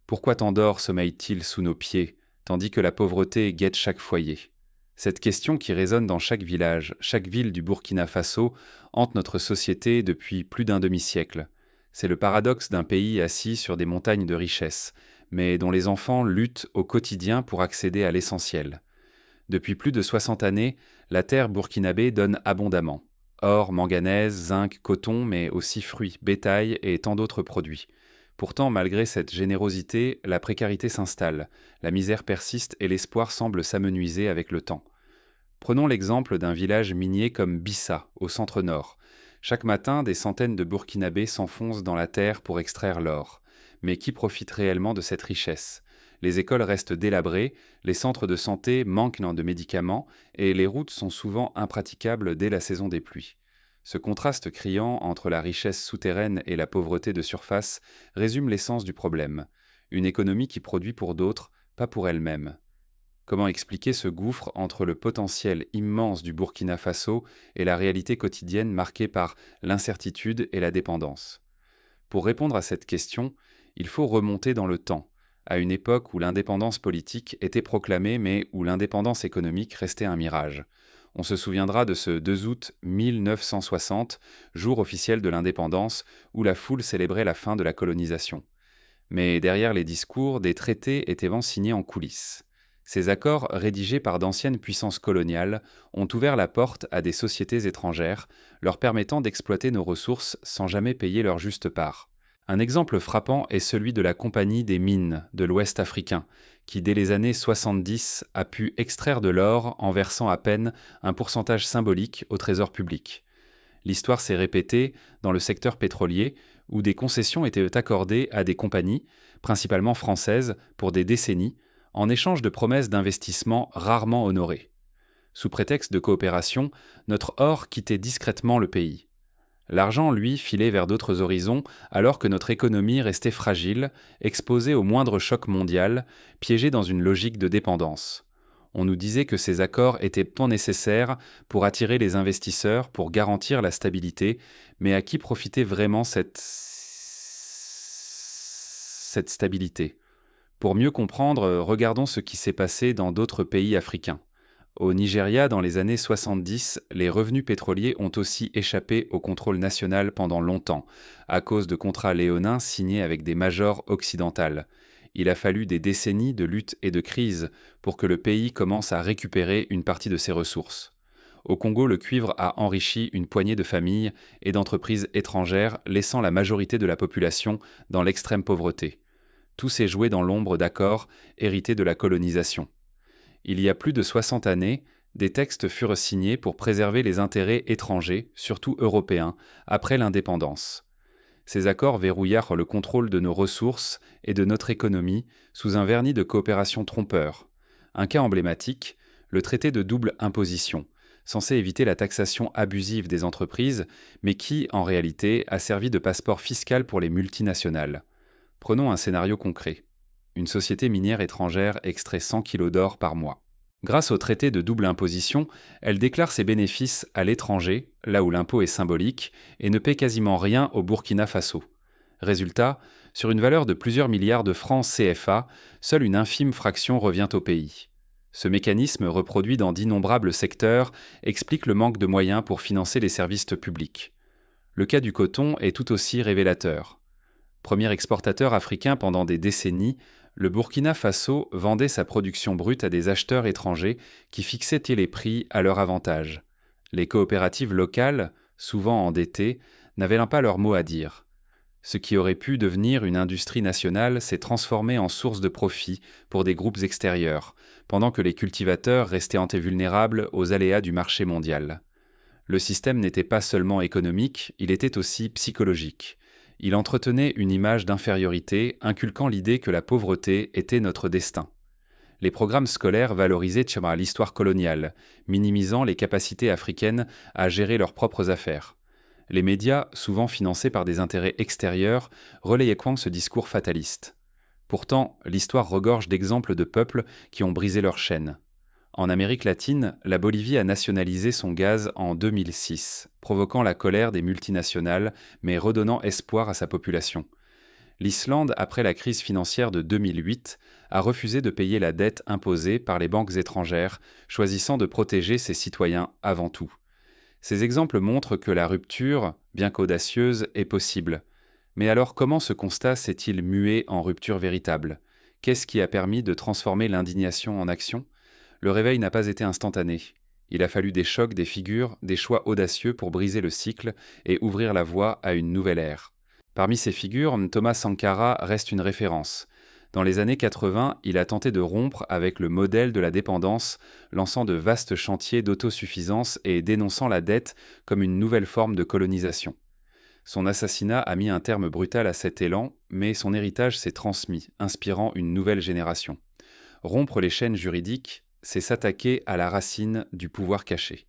Pourquoi tant d'or sommeille-t-il sous nos pieds, tandis que la pauvreté guette chaque foyer? Cette question qui résonne dans chaque village, chaque ville du Burkina Faso, hante notre société depuis plus d'un demi-siècle. C'est le paradoxe d'un pays assis sur des montagnes de richesses, mais dont les enfants luttent au quotidien pour accéder à l'essentiel. Depuis plus de 60 années, la terre burkinabé donne abondamment. Or, manganèse, zinc, coton, mais aussi fruits, bétail et tant d'autres produits. Pourtant, malgré cette générosité, la précarité s'installe, la misère persiste et l'espoir semble s'amenuiser avec le temps. Prenons l'exemple d'un village minier comme Bissa, au centre-nord. Chaque matin, des centaines de Burkinabés s'enfoncent dans la terre pour extraire l'or. Mais qui profite réellement de cette richesse? Les écoles restent délabrées, les centres de santé manquent de médicaments et les routes sont souvent impraticables dès la saison des pluies. Ce contraste criant entre la richesse souterraine et la pauvreté de surface résume l'essence du problème. Une économie qui produit pour d'autres, pas pour elle-même. Comment expliquer ce gouffre entre le potentiel immense du Burkina Faso et la réalité quotidienne marquée par l'incertitude et la dépendance? Pour répondre à cette question, il faut remonter dans le temps, à une époque où l'indépendance politique était proclamée mais où l'indépendance économique restait un mirage. On se souviendra de ce 2 août 1960, jour officiel de l'indépendance, où la foule célébrait la fin de la colonisation. Mais derrière les discours, des traités étaient signés en coulisses. Ces accords, rédigés par d'anciennes puissances coloniales, ont ouvert la porte à des sociétés étrangères, leur permettant d'exploiter nos ressources sans jamais payer leur juste part. Un exemple frappant est celui de la Compagnie des mines de l'Ouest africain, qui dès les années 70 a pu extraire de l'or en versant à peine un pourcentage symbolique au trésor public. L'histoire s'est répétée dans le secteur pétrolier, où des concessions étaient accordées à des compagnies, principalement françaises, pour des décennies, en échange de promesses d'investissement rarement honorées. Sous prétexte de coopération, notre or quittait discrètement le pays. L'argent, lui, filait vers d'autres horizons, alors que notre économie restait fragile, exposée au moindre choc mondial, piégée dans une logique de dépendance. On nous disait que ces accords étaient tant nécessaires pour attirer les investisseurs, pour garantir la stabilité, mais à qui profitait vraiment cette stabilité? Pour mieux comprendre, regardons ce qui s'est passé dans d'autres pays africains. Au Nigeria, dans les années 70, les revenus pétroliers ont aussi échappé au contrôle national pendant longtemps, à cause de contrats léonins signés avec des majors occidentales. Il a fallu des décennies de lutte et de crise pour que le pays commence à récupérer une partie de ses ressources. Au Congo, le cuivre a enrichi une poignée de familles et d'entreprises étrangères, laissant la majorité de la population dans l'extrême pauvreté. Tout s'est joué dans l'ombre d'accords hérités de la colonisation. Il y a plus de 60 années, des textes furent signés pour préserver les intérêts étrangers, surtout européens, après l'indépendance. Ces accords verrouillèrent le contrôle de nos ressources et de notre économie sous un vernis de coopération trompeur. Un cas emblématique, le traité de double imposition, censé éviter la taxation abusive des entreprises, mais qui, en réalité, a servi de passeport fiscal pour les multinationales. Prenons un scénario concret. Une société minière étrangère extrait 100 kg d'or par mois. Grâce au traité de double imposition, elle déclare ses bénéfices à l'étranger, là où l'impôt est symbolique, et ne paie quasiment rien au Burkina Faso. Résultat, sur une valeur de plusieurs milliards de francs CFA, seule une infime fraction revient au pays. Ce mécanisme, reproduit dans d'innombrables secteurs, explique le manque de moyens pour financer les services publics. Le cas du coton est tout aussi révélateur. Premier exportateur africain pendant des décennies, le Burkina Faso vendait sa production brute à des acheteurs étrangers qui fixaient les prix à leur avantage. Les coopératives locales, souvent endettées, n'avaient pas leur mot à dire. Ce qui aurait pu devenir une industrie nationale s'est transformé en source de profit pour des groupes extérieurs, pendant que les cultivateurs restaient vulnérables aux aléas du marché mondial. Le système n'était pas seulement économique, il était aussi psychologique. Il entretenait une image d'infériorité, inculquant l'idée que la pauvreté était notre destin. Les programmes scolaires valorisaient l'histoire coloniale, minimisant les capacités africaines à gérer leurs propres affaires. Les médias, souvent financés par des intérêts extérieurs, relayaient ce discours fataliste. Pourtant, l'histoire regorge d'exemples de peuples qui ont brisé leur chaîne. En Amérique latine, la Bolivie a nationalisé son gaz en 2006, provoquant la colère des multinationales, mais redonnant espoir à sa population. L'Islande, après la crise financière de 2008, a refusé de payer la dette imposée par les banques étrangères, choisissant de protéger ses citoyens avant tout. Ces exemples montrent que la rupture, bien qu'audacieuse, est possible. Mais alors comment ce constat s'est-il mué en rupture véritable? Qu'est-ce qui a permis de transformer l'indignation en action? Le réveil n'a pas été instantané. Il a fallu des chocs, des figures, des choix audacieux pour briser le cycle et ouvrir la voie à une nouvelle ère. Parmi ces figures, Thomas Sankara reste une référence. Dans les années 80, il a tenté de rompre avec le modèle de la dépendance, lançant de vastes chantiers d'autosuffisance et dénonçant la dette comme une nouvelle forme de colonisation. Son assassinat a mis un terme brutal à cet élan, mais son héritage s'est transmis, inspirant une nouvelle génération. Rompre les chaînes juridiques, c'est s'attaquer à la racine du pouvoir caché.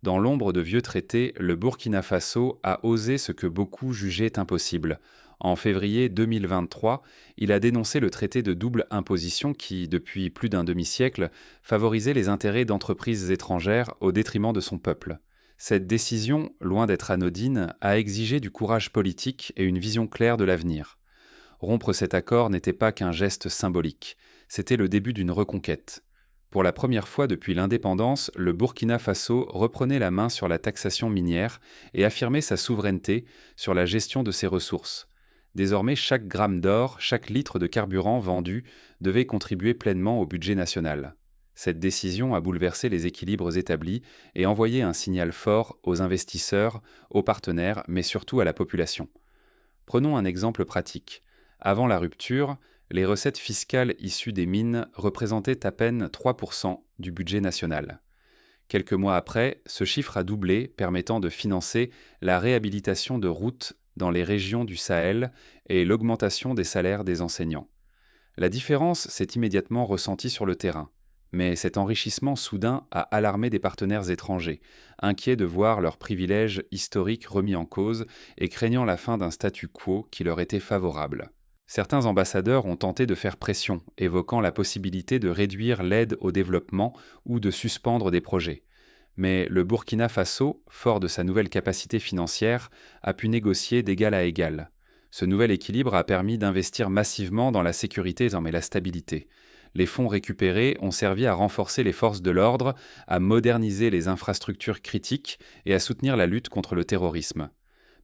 Dans l'ombre de vieux traités, le Burkina Faso a osé ce que beaucoup jugeaient impossible. En février 2023, il a dénoncé le traité de double imposition qui, depuis plus d'un demi-siècle, favorisait les intérêts d'entreprises étrangères au détriment de son peuple. Cette décision, loin d'être anodine, a exigé du courage politique et une vision claire de l'avenir. Rompre cet accord n'était pas qu'un geste symbolique, c'était le début d'une reconquête. Pour la première fois depuis l'indépendance, le Burkina Faso reprenait la main sur la taxation minière et affirmait sa souveraineté sur la gestion de ses ressources. Désormais, chaque gramme d'or, chaque litre de carburant vendu devait contribuer pleinement au budget national. Cette décision a bouleversé les équilibres établis et envoyé un signal fort aux investisseurs, aux partenaires, mais surtout à la population. Prenons un exemple pratique. Avant la rupture, les recettes fiscales issues des mines représentaient à peine 3% du budget national. Quelques mois après, ce chiffre a doublé, permettant de financer la réhabilitation de routes dans les régions du Sahel et l'augmentation des salaires des enseignants. La différence s'est immédiatement ressentie sur le terrain, mais cet enrichissement soudain a alarmé des partenaires étrangers, inquiets de voir leurs privilèges historiques remis en cause et craignant la fin d'un statu quo qui leur était favorable. Certains ambassadeurs ont tenté de faire pression, évoquant la possibilité de réduire l'aide au développement ou de suspendre des projets. Mais le Burkina Faso, fort de sa nouvelle capacité financière, a pu négocier d'égal à égal. Ce nouvel équilibre a permis d'investir massivement dans la sécurité et la stabilité. Les fonds récupérés ont servi à renforcer les forces de l'ordre, à moderniser les infrastructures critiques et à soutenir la lutte contre le terrorisme.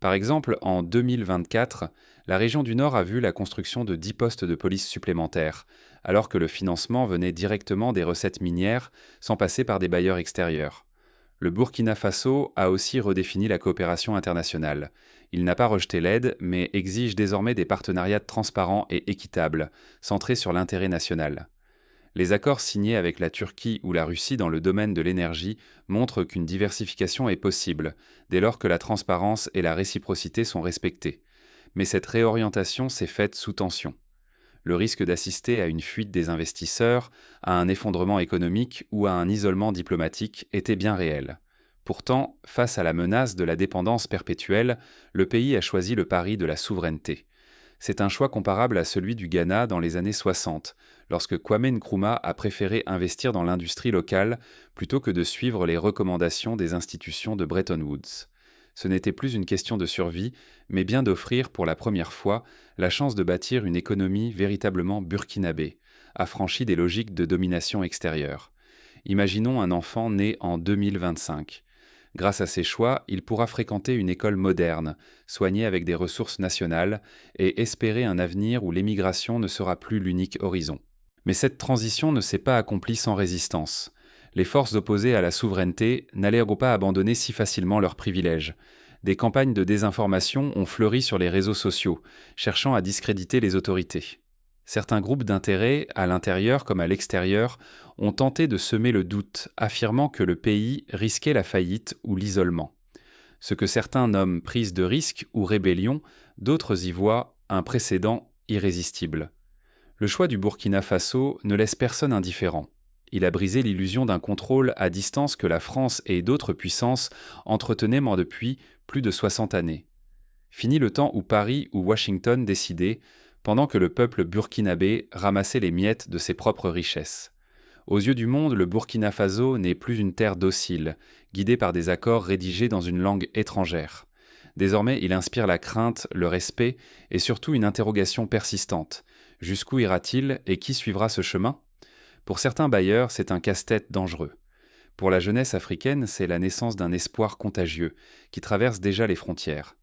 Par exemple, en 2024, la région du Nord a vu la construction de 10 postes de police supplémentaires, alors que le financement venait directement des recettes minières, sans passer par des bailleurs extérieurs. Le Burkina Faso a aussi redéfini la coopération internationale. Il n'a pas rejeté l'aide, mais exige désormais des partenariats transparents et équitables, centrés sur l'intérêt national. Les accords signés avec la Turquie ou la Russie dans le domaine de l'énergie montrent qu'une diversification est possible, dès lors que la transparence et la réciprocité sont respectées. Mais cette réorientation s'est faite sous tension. Le risque d'assister à une fuite des investisseurs, à un effondrement économique ou à un isolement diplomatique était bien réel. Pourtant, face à la menace de la dépendance perpétuelle, le pays a choisi le pari de la souveraineté. C'est un choix comparable à celui du Ghana dans les années 60, lorsque Kwame Nkrumah a préféré investir dans l'industrie locale plutôt que de suivre les recommandations des institutions de Bretton Woods. Ce n'était plus une question de survie, mais bien d'offrir pour la première fois la chance de bâtir une économie véritablement burkinabé, affranchie des logiques de domination extérieure. Imaginons un enfant né en 2025. Grâce à ses choix, il pourra fréquenter une école moderne, soignée avec des ressources nationales, et espérer un avenir où l'émigration ne sera plus l'unique horizon. Mais cette transition ne s'est pas accomplie sans résistance. Les forces opposées à la souveraineté n'allèrent pas abandonner si facilement leurs privilèges. Des campagnes de désinformation ont fleuri sur les réseaux sociaux, cherchant à discréditer les autorités. Certains groupes d'intérêt, à l'intérieur comme à l'extérieur, ont tenté de semer le doute, affirmant que le pays risquait la faillite ou l'isolement. Ce que certains nomment prise de risque ou rébellion, d'autres y voient un précédent irrésistible. Le choix du Burkina Faso ne laisse personne indifférent. Il a brisé l'illusion d'un contrôle à distance que la France et d'autres puissances entretenaient depuis plus de 60 années. Fini le temps où Paris ou Washington décidaient, pendant que le peuple burkinabé ramassait les miettes de ses propres richesses. Aux yeux du monde, le Burkina Faso n'est plus une terre docile, guidée par des accords rédigés dans une langue étrangère. Désormais, il inspire la crainte, le respect et surtout une interrogation persistante. Jusqu'où ira-t-il et qui suivra ce chemin? Pour certains bailleurs, c'est un casse-tête dangereux. Pour la jeunesse africaine, c'est la naissance d'un espoir contagieux qui traverse déjà les frontières.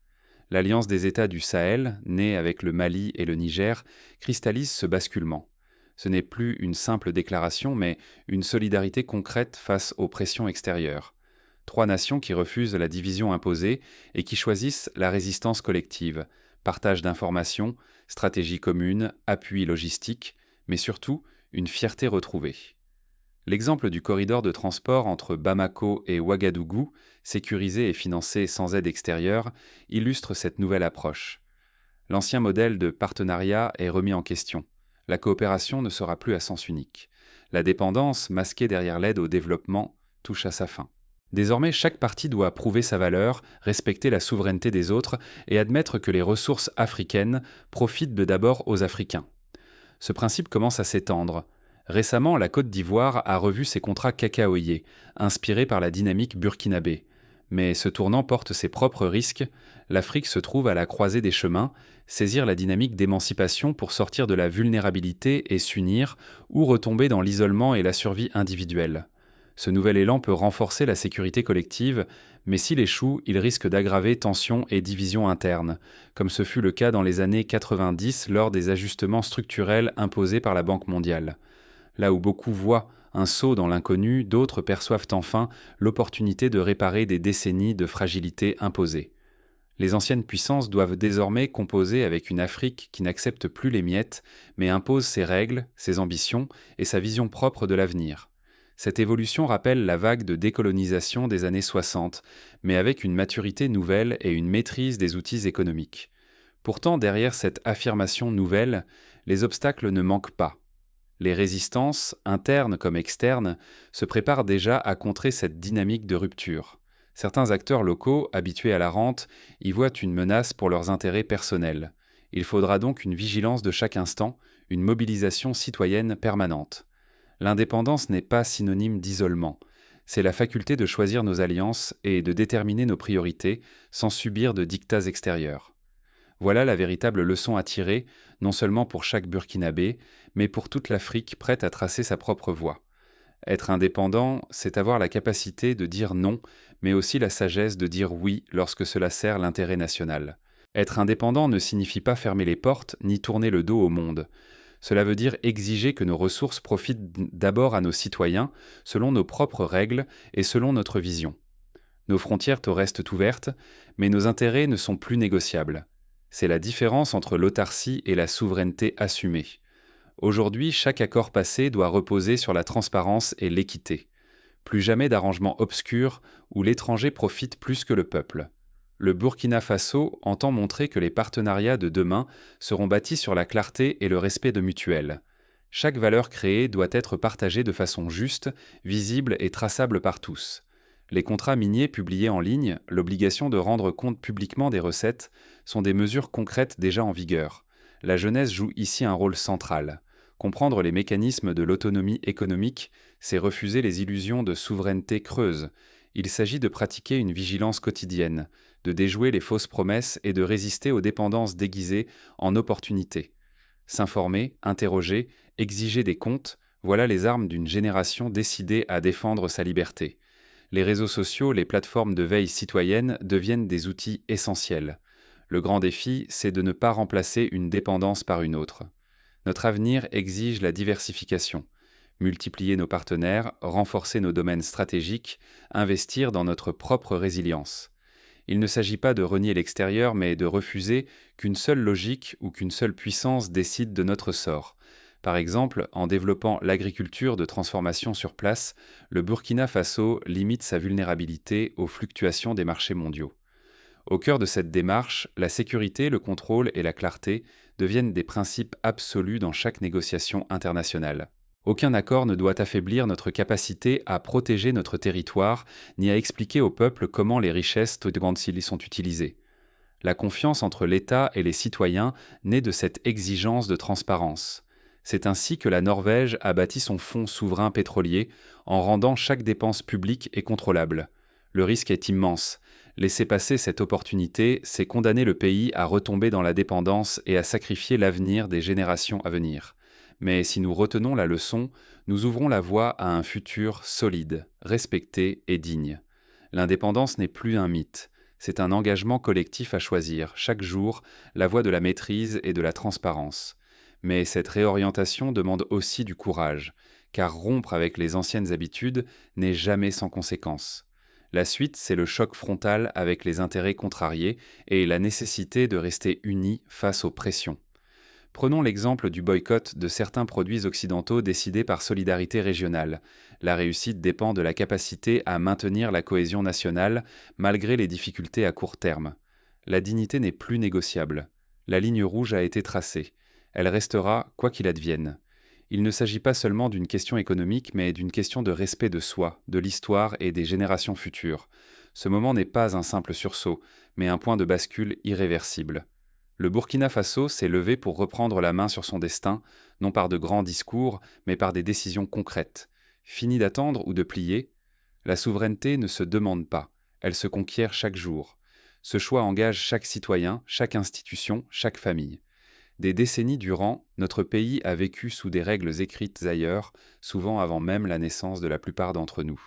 L'Alliance des États du Sahel, née avec le Mali et le Niger, cristallise ce basculement. Ce n'est plus une simple déclaration, mais une solidarité concrète face aux pressions extérieures. 3 nations qui refusent la division imposée et qui choisissent la résistance collective, partage d'informations, stratégie commune, appui logistique, mais surtout une fierté retrouvée. L'exemple du corridor de transport entre Bamako et Ouagadougou, sécurisé et financé sans aide extérieure, illustre cette nouvelle approche. L'ancien modèle de partenariat est remis en question. La coopération ne sera plus à sens unique. La dépendance, masquée derrière l'aide au développement, touche à sa fin. Désormais, chaque partie doit prouver sa valeur, respecter la souveraineté des autres et admettre que les ressources africaines profitent d'abord aux Africains. Ce principe commence à s'étendre. Récemment, la Côte d'Ivoire a revu ses contrats cacaoyers, inspirés par la dynamique burkinabé. Mais ce tournant porte ses propres risques. L'Afrique se trouve à la croisée des chemins, saisir la dynamique d'émancipation pour sortir de la vulnérabilité et s'unir, ou retomber dans l'isolement et la survie individuelle. Ce nouvel élan peut renforcer la sécurité collective, mais s'il échoue, il risque d'aggraver tensions et divisions internes, comme ce fut le cas dans les années 90 lors des ajustements structurels imposés par la Banque mondiale. Là où beaucoup voient un saut dans l'inconnu, d'autres perçoivent enfin l'opportunité de réparer des décennies de fragilité imposées. Les anciennes puissances doivent désormais composer avec une Afrique qui n'accepte plus les miettes, mais impose ses règles, ses ambitions et sa vision propre de l'avenir. Cette évolution rappelle la vague de décolonisation des années 60, mais avec une maturité nouvelle et une maîtrise des outils économiques. Pourtant, derrière cette affirmation nouvelle, les obstacles ne manquent pas. Les résistances, internes comme externes, se préparent déjà à contrer cette dynamique de rupture. Certains acteurs locaux, habitués à la rente, y voient une menace pour leurs intérêts personnels. Il faudra donc une vigilance de chaque instant, une mobilisation citoyenne permanente. L'indépendance n'est pas synonyme d'isolement. C'est la faculté de choisir nos alliances et de déterminer nos priorités sans subir de dictats extérieurs. Voilà la véritable leçon à tirer, non seulement pour chaque Burkinabé, mais pour toute l'Afrique prête à tracer sa propre voie. Être indépendant, c'est avoir la capacité de dire non, mais aussi la sagesse de dire oui lorsque cela sert l'intérêt national. Être indépendant ne signifie pas fermer les portes ni tourner le dos au monde. Cela veut dire exiger que nos ressources profitent d'abord à nos citoyens, selon nos propres règles et selon notre vision. Nos frontières restent ouvertes, mais nos intérêts ne sont plus négociables. C'est la différence entre l'autarcie et la souveraineté assumée. Aujourd'hui, chaque accord passé doit reposer sur la transparence et l'équité. Plus jamais d'arrangements obscurs où l'étranger profite plus que le peuple. Le Burkina Faso entend montrer que les partenariats de demain seront bâtis sur la clarté et le respect de mutuelles. Chaque valeur créée doit être partagée de façon juste, visible et traçable par tous. Les contrats miniers publiés en ligne, l'obligation de rendre compte publiquement des recettes, sont des mesures concrètes déjà en vigueur. La jeunesse joue ici un rôle central. Comprendre les mécanismes de l'autonomie économique, c'est refuser les illusions de souveraineté creuse. Il s'agit de pratiquer une vigilance quotidienne, de déjouer les fausses promesses et de résister aux dépendances déguisées en opportunités. S'informer, interroger, exiger des comptes, voilà les armes d'une génération décidée à défendre sa liberté. Les réseaux sociaux, les plateformes de veille citoyenne deviennent des outils essentiels. Le grand défi, c'est de ne pas remplacer une dépendance par une autre. Notre avenir exige la diversification. Multiplier nos partenaires, renforcer nos domaines stratégiques, investir dans notre propre résilience. Il ne s'agit pas de renier l'extérieur, mais de refuser qu'une seule logique ou qu'une seule puissance décide de notre sort. Par exemple, en développant l'agriculture de transformation sur place, le Burkina Faso limite sa vulnérabilité aux fluctuations des marchés mondiaux. Au cœur de cette démarche, la sécurité, le contrôle et la clarté deviennent des principes absolus dans chaque négociation internationale. Aucun accord ne doit affaiblir notre capacité à protéger notre territoire, ni à expliquer au peuple comment les richesses sont utilisées. La confiance entre l'État et les citoyens naît de cette exigence de transparence. C'est ainsi que la Norvège a bâti son fonds souverain pétrolier en rendant chaque dépense publique et contrôlable. Le risque est immense. Laisser passer cette opportunité, c'est condamner le pays à retomber dans la dépendance et à sacrifier l'avenir des générations à venir. Mais si nous retenons la leçon, nous ouvrons la voie à un futur solide, respecté et digne. L'indépendance n'est plus un mythe, c'est un engagement collectif à choisir, chaque jour, la voie de la maîtrise et de la transparence. Mais cette réorientation demande aussi du courage, car rompre avec les anciennes habitudes n'est jamais sans conséquence. La suite, c'est le choc frontal avec les intérêts contrariés et la nécessité de rester unis face aux pressions. Prenons l'exemple du boycott de certains produits occidentaux décidés par solidarité régionale. La réussite dépend de la capacité à maintenir la cohésion nationale malgré les difficultés à court terme. La dignité n'est plus négociable. La ligne rouge a été tracée. Elle restera quoi qu'il advienne. Il ne s'agit pas seulement d'une question économique, mais d'une question de respect de soi, de l'histoire et des générations futures. Ce moment n'est pas un simple sursaut, mais un point de bascule irréversible. Le Burkina Faso s'est levé pour reprendre la main sur son destin, non par de grands discours, mais par des décisions concrètes. Fini d'attendre ou de plier, la souveraineté ne se demande pas, elle se conquiert chaque jour. Ce choix engage chaque citoyen, chaque institution, chaque famille. Des décennies durant, notre pays a vécu sous des règles écrites ailleurs, souvent avant même la naissance de la plupart d'entre nous.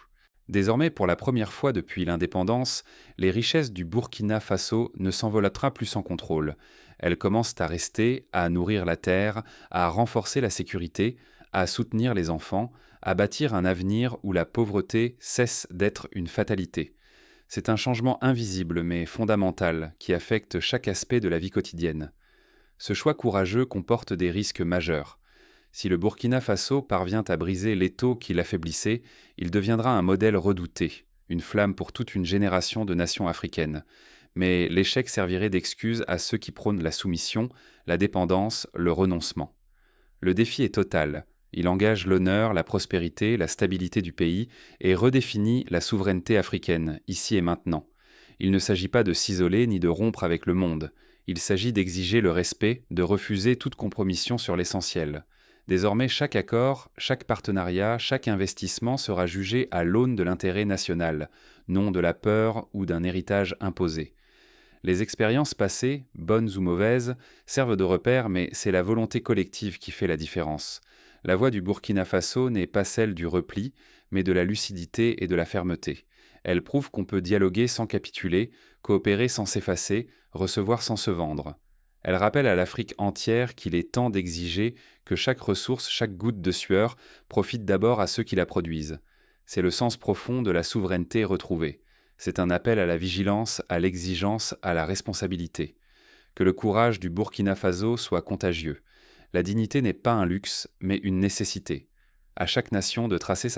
Désormais, pour la première fois depuis l'indépendance, les richesses du Burkina Faso ne s'envolâtrent plus sans contrôle. Elles commencent à rester, à nourrir la terre, à renforcer la sécurité, à soutenir les enfants, à bâtir un avenir où la pauvreté cesse d'être une fatalité. C'est un changement invisible mais fondamental qui affecte chaque aspect de la vie quotidienne. Ce choix courageux comporte des risques majeurs. Si le Burkina Faso parvient à briser l'étau qui l'affaiblissait, il deviendra un modèle redouté, une flamme pour toute une génération de nations africaines. Mais l'échec servirait d'excuse à ceux qui prônent la soumission, la dépendance, le renoncement. Le défi est total. Il engage l'honneur, la prospérité, la stabilité du pays et redéfinit la souveraineté africaine, ici et maintenant. Il ne s'agit pas de s'isoler ni de rompre avec le monde. Il s'agit d'exiger le respect, de refuser toute compromission sur l'essentiel. Désormais, chaque accord, chaque partenariat, chaque investissement sera jugé à l'aune de l'intérêt national, non de la peur ou d'un héritage imposé. Les expériences passées, bonnes ou mauvaises, servent de repère, mais c'est la volonté collective qui fait la différence. La voie du Burkina Faso n'est pas celle du repli, mais de la lucidité et de la fermeté. Elle prouve qu'on peut dialoguer sans capituler, coopérer sans s'effacer, recevoir sans se vendre. Elle rappelle à l'Afrique entière qu'il est temps d'exiger que chaque ressource, chaque goutte de sueur, profite d'abord à ceux qui la produisent. C'est le sens profond de la souveraineté retrouvée. C'est un appel à la vigilance, à l'exigence, à la responsabilité. Que le courage du Burkina Faso soit contagieux. La dignité n'est pas un luxe, mais une nécessité. À chaque nation de tracer sa